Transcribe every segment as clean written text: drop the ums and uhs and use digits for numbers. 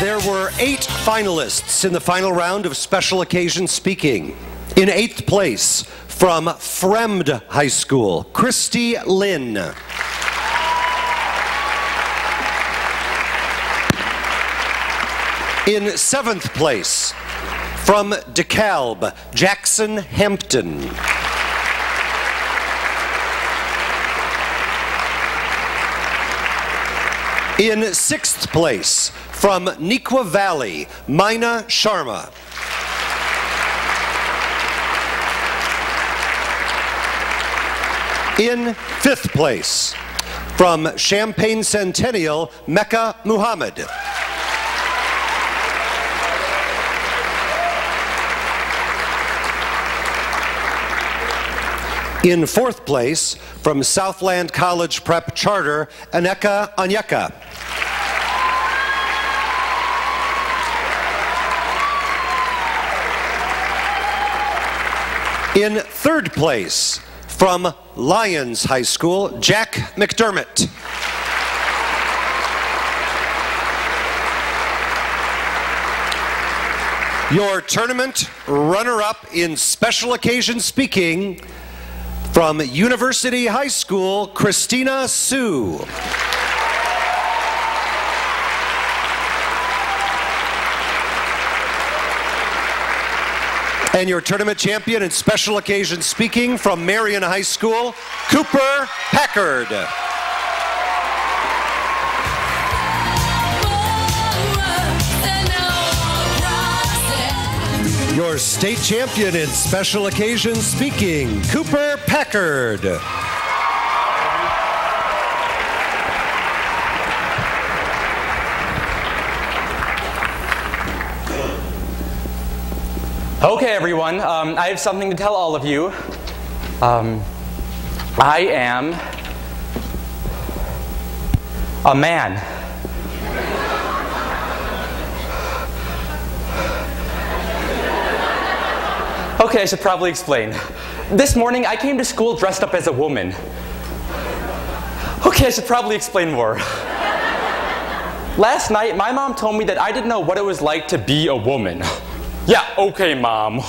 There were 8 finalists in the final round of special occasion speaking. In 8th place, from Fremd High School, Christy Lynn. In 7th place, from DeKalb, Jackson Hampton. In 6th place, from Nequa Valley, Mina Sharma. In 5th place, from Champaign Centennial, Mecca Muhammad. In 4th place, from Southland College Prep Charter, Aneka Anyeka. In 3rd place, from Lyons High School, Jack McDermott. Your tournament runner-up in special occasion speaking, from University High School, Christina Sue. And your tournament champion in special occasion speaking, from Marian High School, Cooper Packard. Your state champion in special occasion speaking, Cooper Packard. Okay, everyone, I have something to tell all of you. I am a man. Okay, I should probably explain. This morning, I came to school dressed up as a woman. Okay, I should probably explain more. Last night, my mom told me that I didn't know what it was like to be a woman. Yeah, okay, Mom.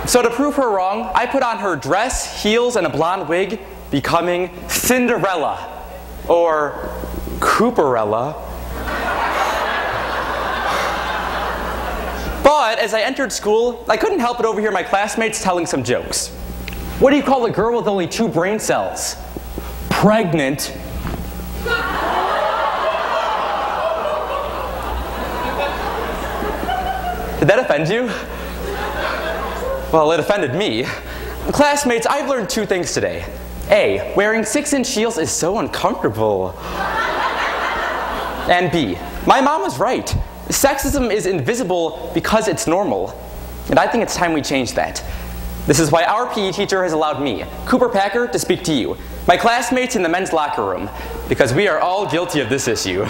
So to prove her wrong, I put on her dress, heels, and a blonde wig, becoming Cinderella, or Cooperella. But as I entered school, I couldn't help but overhear my classmates telling some jokes. What do you call a girl with only 2 brain cells? Pregnant. Did that offend you? Well, it offended me. Classmates, I've learned 2 things today. A, wearing 6-inch heels is so uncomfortable. And B, my mom was right. Sexism is invisible because it's normal. And I think it's time we change that. This is why our PE teacher has allowed me, Cooper Packard, to speak to you, my classmates in the men's locker room, because we are all guilty of this issue.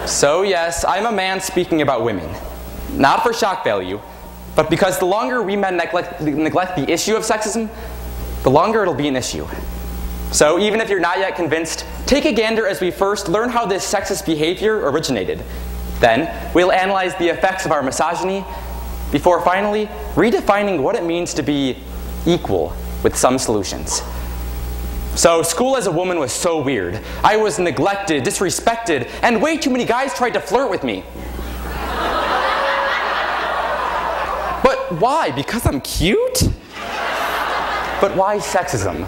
So yes, I'm a man speaking about women. Not for shock value, but because the longer we men neglect the issue of sexism, the longer it'll be an issue. So even if you're not yet convinced, take a gander as we first learn how this sexist behavior originated. Then, we'll analyze the effects of our misogyny, before finally redefining what it means to be equal with some solutions. So school as a woman was so weird. I was neglected, disrespected, and way too many guys tried to flirt with me. But why? Because I'm cute? But why sexism?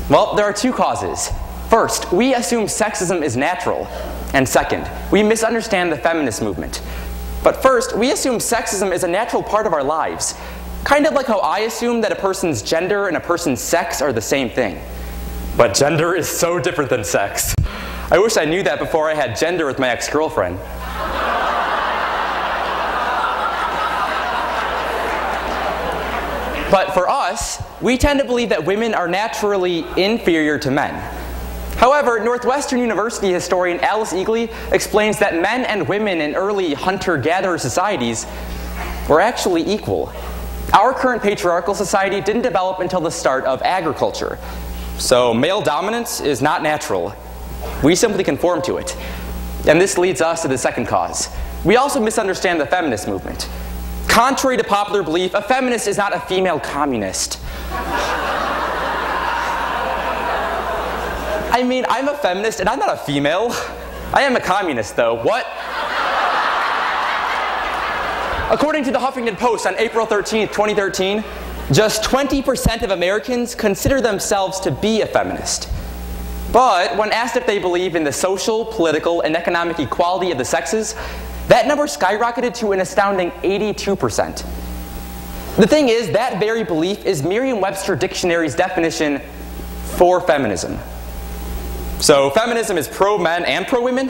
Well, there are 2 causes. First, we assume sexism is natural. And second, we misunderstand the feminist movement. But first, we assume sexism is a natural part of our lives. Kind of like how I assume that a person's gender and a person's sex are the same thing. But gender is so different than sex. I wish I knew that before I had gender with my ex-girlfriend. But for us, we tend to believe that women are naturally inferior to men. However, Northwestern University historian Alice Eagley explains that men and women in early hunter-gatherer societies were actually equal. Our current patriarchal society didn't develop until the start of agriculture. So male dominance is not natural. We simply conform to it. And this leads us to the second cause. We also misunderstand the feminist movement. Contrary to popular belief, a feminist is not a female communist. I mean, I'm a feminist and I'm not a female. I am a communist, though. What? According to the Huffington Post on April 13th, 2013, just 20% of Americans consider themselves to be a feminist. But when asked if they believe in the social, political, and economic equality of the sexes, that number skyrocketed to an astounding 82%. The thing is, that very belief is Merriam-Webster Dictionary's definition for feminism. So feminism is pro-men and pro-women?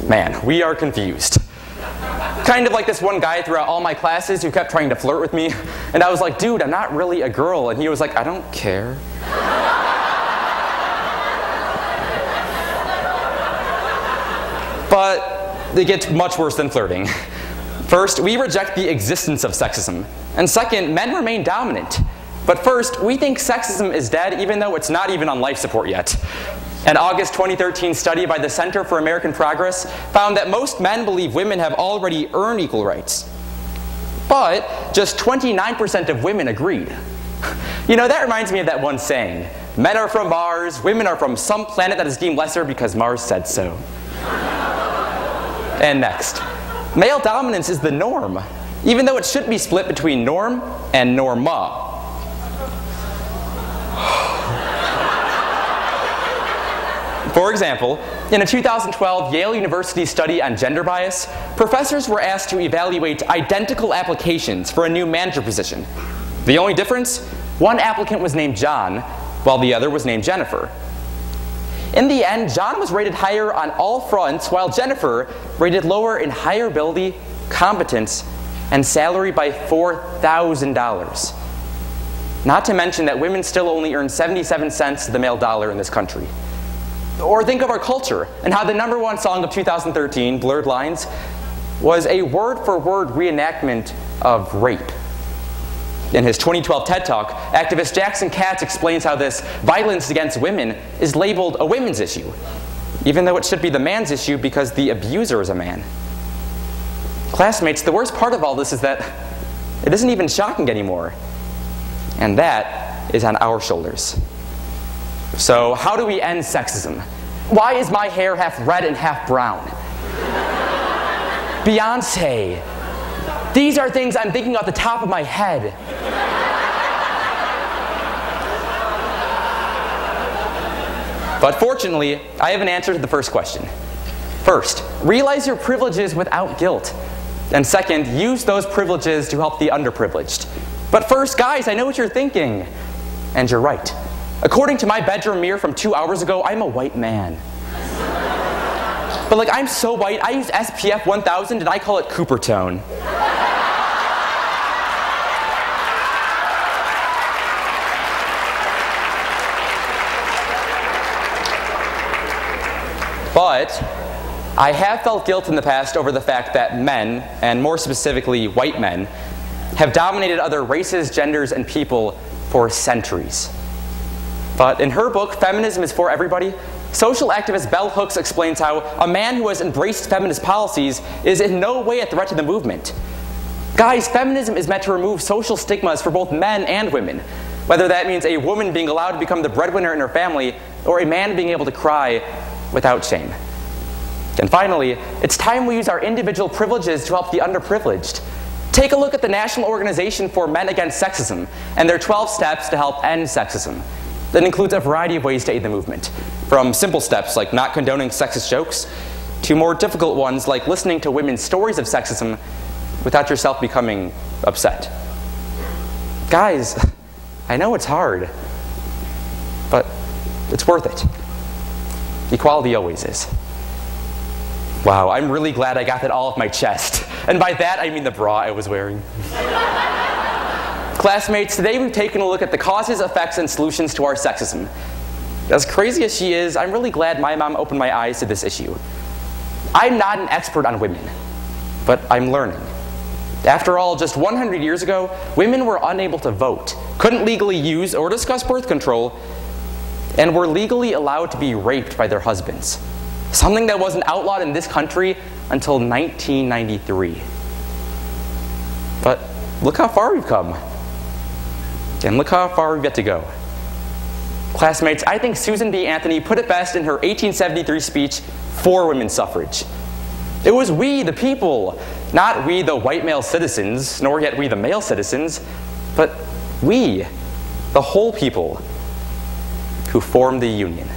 Man, we are confused. Kind of like this one guy throughout all my classes who kept trying to flirt with me. And I was like, dude, I'm not really a girl. And he was like, I don't care. But it gets much worse than flirting. First, we reject the existence of sexism. And second, men remain dominant. But first, we think sexism is dead even though it's not even on life support yet. An August 2013 study by the Center for American Progress found that most men believe women have already earned equal rights. But just 29% of women agreed. You know, that reminds me of that one saying, men are from Mars, women are from some planet that is deemed lesser because Mars said so. And next, male dominance is the norm, even though it should be split between norm and norma. For example, in a 2012 Yale University study on gender bias, professors were asked to evaluate identical applications for a new manager position. The only difference? One applicant was named John, while the other was named Jennifer. In the end, John was rated higher on all fronts, while Jennifer rated lower in hireability, competence, and salary by $4,000. Not to mention that women still only earn 77 cents to the male dollar in this country. Or think of our culture and how the #1 song of 2013, Blurred Lines, was a word-for-word reenactment of rape. In his 2012 TED Talk, activist Jackson Katz explains how this violence against women is labeled a women's issue, even though it should be the man's issue because the abuser is a man. Classmates, the worst part of all this is that it isn't even shocking anymore. And that is on our shoulders. So how do we end sexism? Why is my hair half red and half brown? Beyonce. These are things I'm thinking off the top of my head. But fortunately, I have an answer to the first question. First, realize your privileges without guilt. And second, use those privileges to help the underprivileged. But first, guys, I know what you're thinking. And you're right. According to my bedroom mirror from 2 hours ago, I'm a white man. But like, I'm so white, I use SPF 1000 and I call it Cooper tone. But I have felt guilt in the past over the fact that men, and more specifically white men, have dominated other races, genders, and people for centuries. But in her book, Feminism is for Everybody, social activist Bell Hooks explains how a man who has embraced feminist policies is in no way a threat to the movement. Guys, feminism is meant to remove social stigmas for both men and women, whether that means a woman being allowed to become the breadwinner in her family, or a man being able to cry without shame. And finally, it's time we use our individual privileges to help the underprivileged. Take a look at the National Organization for Men Against Sexism and their 12 steps to help end sexism. That includes a variety of ways to aid the movement, from simple steps like not condoning sexist jokes, to more difficult ones like listening to women's stories of sexism without yourself becoming upset. Guys, I know it's hard, but it's worth it. Equality always is. Wow, I'm really glad I got that all off my chest. And by that, I mean the bra I was wearing. Classmates, today we've taken a look at the causes, effects, and solutions to our sexism. As crazy as she is, I'm really glad my mom opened my eyes to this issue. I'm not an expert on women, but I'm learning. After all, just 100 years ago, women were unable to vote, couldn't legally use or discuss birth control, and were legally allowed to be raped by their husbands. something that wasn't outlawed in this country until 1993. But look how far we've come. And look how far we've yet to go. Classmates, I think Susan B. Anthony put it best in her 1873 speech for women's suffrage. It was we, the people, not we, the white male citizens, nor yet we, the male citizens, but we, the whole people, who formed the Union.